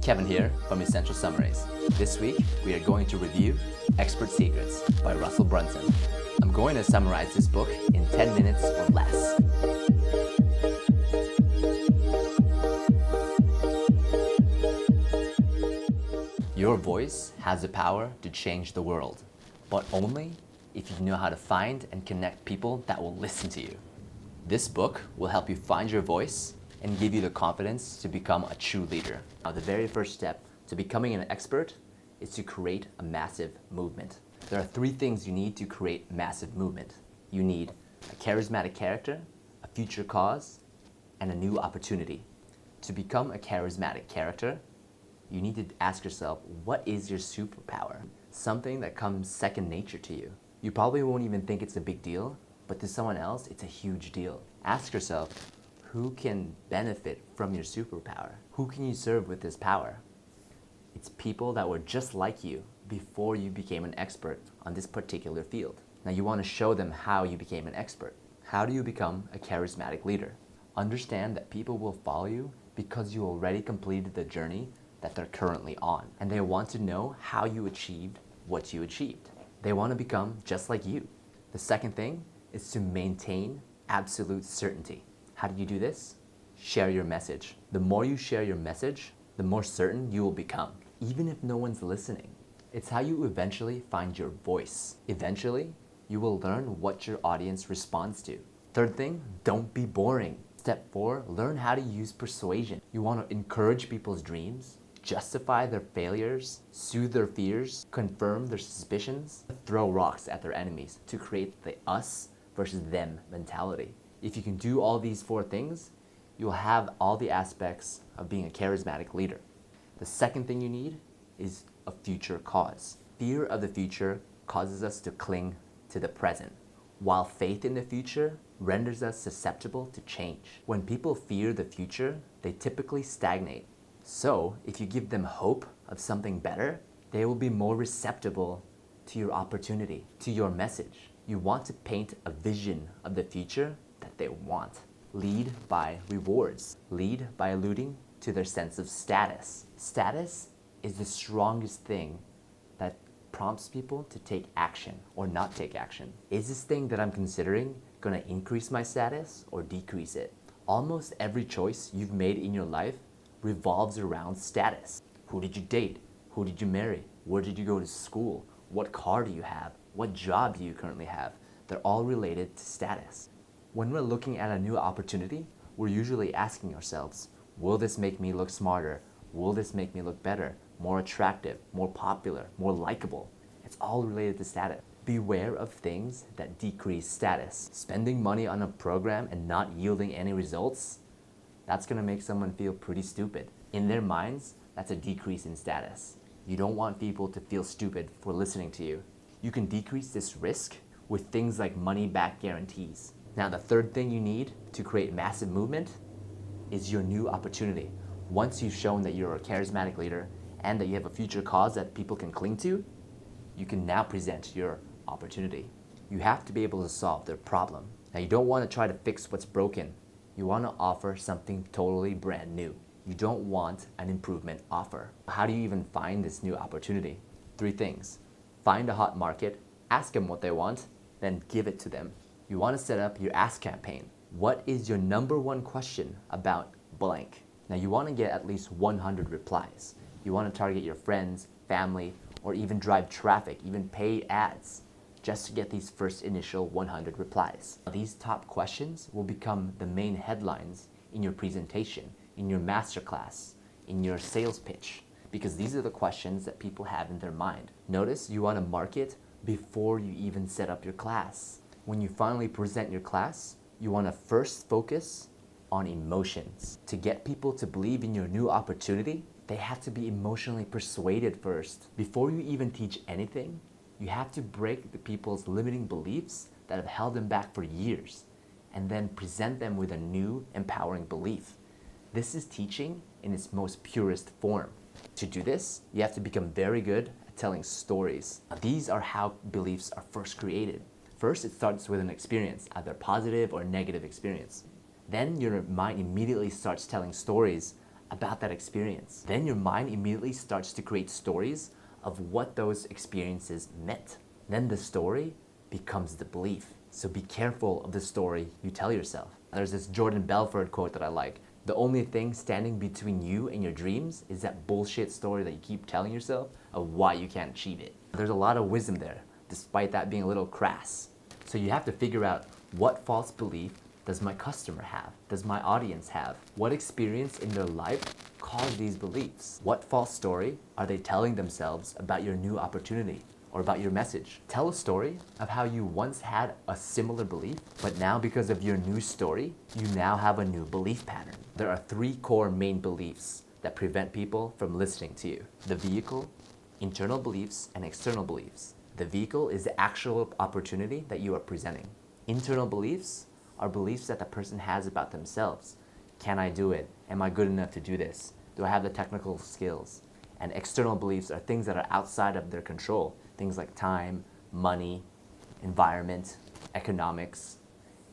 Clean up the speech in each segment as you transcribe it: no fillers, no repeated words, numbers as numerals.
Kevin here from Essential Summaries. This week, we are going to review Expert Secrets by Russell Brunson. I'm going to summarize this book in 10 minutes or less. Your voice has the power to change the world, but only if you know how to find and connect people that will listen to you. This book will help you find your voice and give you the confidence to become a true leader. Now, the very first step to becoming an expert is to create a massive movement. There are 3 things you need to create massive movement. You need a charismatic character, a future cause, and a new opportunity. To become a charismatic character, you need to ask yourself, what is your superpower? Something that comes second nature to you. You probably won't even think it's a big deal, but to someone else, it's a huge deal. Ask yourself, who can benefit from your superpower? Who can you serve with this power? It's people that were just like you before you became an expert on this particular field. Now you want to show them how you became an expert. How do you become a charismatic leader? Understand that people will follow you because you already completed the journey that they're currently on, and they want to know how you achieved what you achieved. They want to become just like you. The second thing is to maintain absolute certainty. How do you do this? Share your message. The more you share your message, the more certain you will become, even if no one's listening. It's how you eventually find your voice. Eventually, you will learn what your audience responds to. Third thing, don't be boring. Step 4, learn how to use persuasion. You want to encourage people's dreams, justify their failures, soothe their fears, confirm their suspicions, throw rocks at their enemies to create the us versus them mentality. If you can do all these 4 things, you'll have all the aspects of being a charismatic leader. The second thing you need is a future cause. Fear of the future causes us to cling to the present, while faith in the future renders us susceptible to change. When people fear the future, they typically stagnate. So, if you give them hope of something better, they will be more receptive to your opportunity, to your message. You want to paint a vision of the future that they want. Lead by rewards. Lead by alluding to their sense of status. Status is the strongest thing that prompts people to take action or not take action. Is this thing that I'm considering going to increase my status or decrease it? Almost every choice you've made in your life revolves around status. Who did you date? Who did you marry? Where did you go to school? What car do you have? What job do you currently have? They're all related to status. When we're looking at a new opportunity, we're usually asking ourselves, will this make me look smarter? Will this make me look better, more attractive, more popular, more likable? It's all related to status. Beware of things that decrease status. Spending money on a program and not yielding any results, that's gonna make someone feel pretty stupid. In their minds, that's a decrease in status. You don't want people to feel stupid for listening to you. You can decrease this risk with things like money-back guarantees. Now, the third thing you need to create massive movement is your new opportunity. Once you've shown that you're a charismatic leader and that you have a future cause that people can cling to, you can now present your opportunity. You have to be able to solve their problem. Now, you don't want to try to fix what's broken. You want to offer something totally brand new. You don't want an improvement offer. How do you even find this new opportunity? 3 things. Find a hot market, ask them what they want, then give it to them. You want to set up your ask campaign. What is your number 1 question about blank? Now you want to get at least 100 replies. You want to target your friends, family, or even drive traffic, even pay ads, just to get these first initial 100 replies. These top questions will become the main headlines in your presentation, in your masterclass, in your sales pitch, because these are the questions that people have in their mind. Notice you want to market before you even set up your class. When you finally present your class, you want to first focus on emotions. To get people to believe in your new opportunity, they have to be emotionally persuaded first. Before you even teach anything, you have to break the people's limiting beliefs that have held them back for years, and then present them with a new, empowering belief. This is teaching in its most purest form. To do this, you have to become very good at telling stories. Now, these are how beliefs are first created. First, it starts with an experience, either positive or negative experience. Then your mind immediately starts telling stories about that experience. Then your mind immediately starts to create stories of what those experiences meant. Then the story becomes the belief. So be careful of the story you tell yourself. There's this Jordan Belfort quote that I like. The only thing standing between you and your dreams is that bullshit story that you keep telling yourself of why you can't achieve it. There's a lot of wisdom there, despite that being a little crass. So you have to figure out, what false belief does my customer have? Does my audience have? What experience in their life caused these beliefs? What false story are they telling themselves about your new opportunity or about your message? Tell a story of how you once had a similar belief, but now because of your new story, you now have a new belief pattern. There are 3 core main beliefs that prevent people from listening to you: the vehicle, internal beliefs, and external beliefs. The vehicle is the actual opportunity that you are presenting. Internal beliefs are beliefs that the person has about themselves. Can I do it? Am I good enough to do this? Do I have the technical skills? And external beliefs are things that are outside of their control. Things like time, money, environment, economics.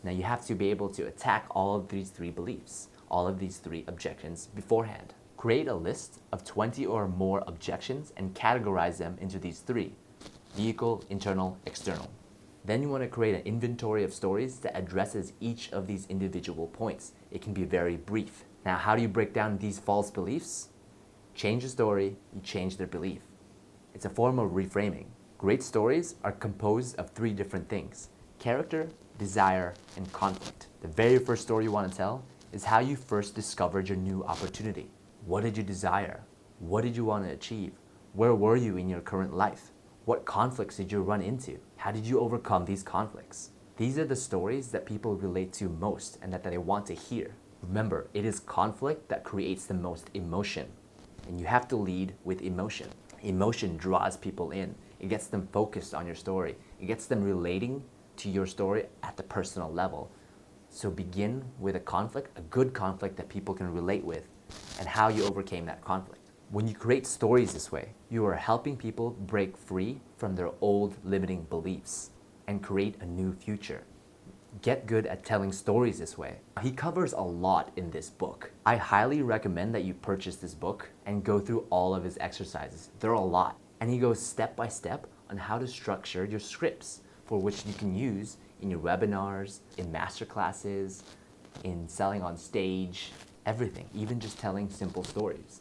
Now you have to be able to attack all of these 3 beliefs, all of these 3 objections beforehand. Create a list of 20 or more objections and categorize them into these 3: vehicle, internal, external. Then you want to create an inventory of stories that addresses each of these individual points. It can be very brief. Now, how do you break down these false beliefs? Change the story, you change their belief. It's a form of reframing. Great stories are composed of 3 different things: character, desire, and conflict. The very first story you want to tell is how you first discovered your new opportunity. What did you desire? What did you want to achieve? Where were you in your current life? What conflicts did you run into? How did you overcome these conflicts? These are the stories that people relate to most and that they want to hear. Remember, it is conflict that creates the most emotion, and you have to lead with emotion. Emotion draws people in. It gets them focused on your story. It gets them relating to your story at the personal level. So begin with a conflict, a good conflict that people can relate with, and how you overcame that conflict. When you create stories this way, you are helping people break free from their old limiting beliefs and create a new future. Get good at telling stories this way. He covers a lot in this book. I highly recommend that you purchase this book and go through all of his exercises. There are a lot. And he goes step by step on how to structure your scripts, for which you can use in your webinars, in masterclasses, in selling on stage, everything, even just telling simple stories.